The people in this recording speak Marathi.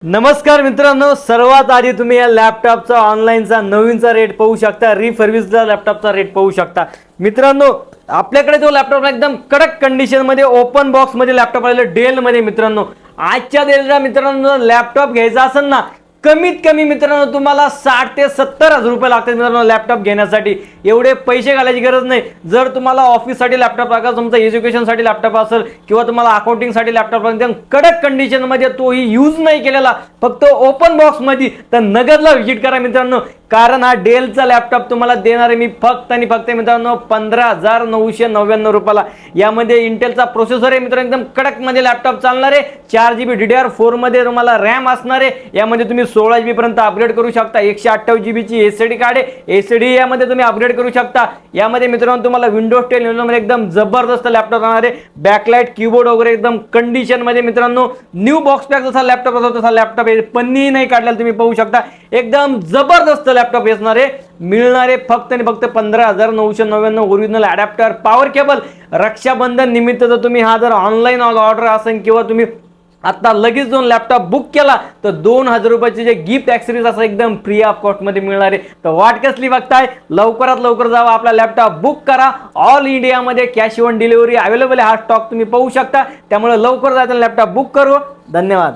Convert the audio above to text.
नमस्कार मित्रांनो, सर्वात आधी तुम्ही या लॅपटॉपचा ऑनलाईनचा नवीनचा रेट पाहू शकता, रिफर्बिशचा लॅपटॉपचा रेट पाहू शकता। मित्रांनो, आपल्याकडे जो लॅपटॉप एकदम कडक कंडिशन मध्ये ओपन बॉक्स मध्ये लॅपटॉप आलेला डेल मध्ये। मित्रांनो, आजच्या डेलचा मित्रांनो लॅपटॉप घ्यायचा असेल ना, कमीत कमी मित्रांनो तुम्हाला 60 ते 70 हजार रुपये लागतात मित्रांनो लॅपटॉप घेण्यासाठी। एवढे पैसे घालायची गरज नाही। जर तुम्हाला ऑफिससाठी लॅपटॉप लागेल, तुमचा एज्युकेशनसाठी लॅपटॉप असेल किंवा तुम्हाला अकाउंटिंगसाठी लॅपटॉप एकदम कडक कंडिशन मध्ये, तोही यूज नाही केलेला, फक्त ओपन बॉक्स मध्ये, तर नगदला व्हिजिट करा मित्रांनो। कारण हा डेलचा लॅपटॉप तुम्हाला देणार आहे मी फक्त आणि फक्त मित्रांनो 15,999 रुपयाला। यामध्ये इंटेलचा प्रोसेसर आहे मित्रांनो, एकदम कडक मध्ये लॅपटॉप चालणार आहे। 4GB DDR4 मध्ये तुम्हाला रॅम असणार आहे। यामध्ये तुम्ही 16GB पर्यंत अपग्रेड करू शकता। 128GB ची एसडी कार्ड आहे, एसडी यामध्ये तुम्ही अपग्रेड करू शकता। यामध्ये मित्रांनो तुम्हाला विंडोज 10 मध्ये एकदम जबरदस्त लॅपटॉप राहणार आहे। बॅकलाइट कीबोर्ड वगैरे एकदम कंडिशन मध्ये मित्रांनो, न्यू बॉक्स पॅक जसा लॅपटॉप असतो तसा लॅपटॉप आहे। पन्नी नाही काढलेला, तुम्ही पाहू शकता। एकदम जबरदस्त लॅपटॉप असणार आहे। मिळणारे फक्त आणि फक्त 15,999 original adapter, power cable. Rakshabandhan निमित्त जर तुम्ही हा जर ऑनलाईन ऑर्डर असेल किंवा तुम्ही आता लगेच जाऊन लॅपटॉप बुक केला तर 2,000 रुपयाचे जे गिफ्ट ॲक्सेसरीज असं एकदम फ्री ऑफ कॉस्ट मध्ये मिळणार आहे। तर वाट कसली बघताय, लवकरात लवकर जावा, आपला लॅपटॉप बुक करा। ऑल इंडिया मध्ये कॅश ऑन डिलिव्हरी अवेलेबल आहे। हा स्टॉक तुम्ही पाहू शकता, त्यामुळे लवकर जायचं लॅपटॉप बुक करू। धन्यवाद।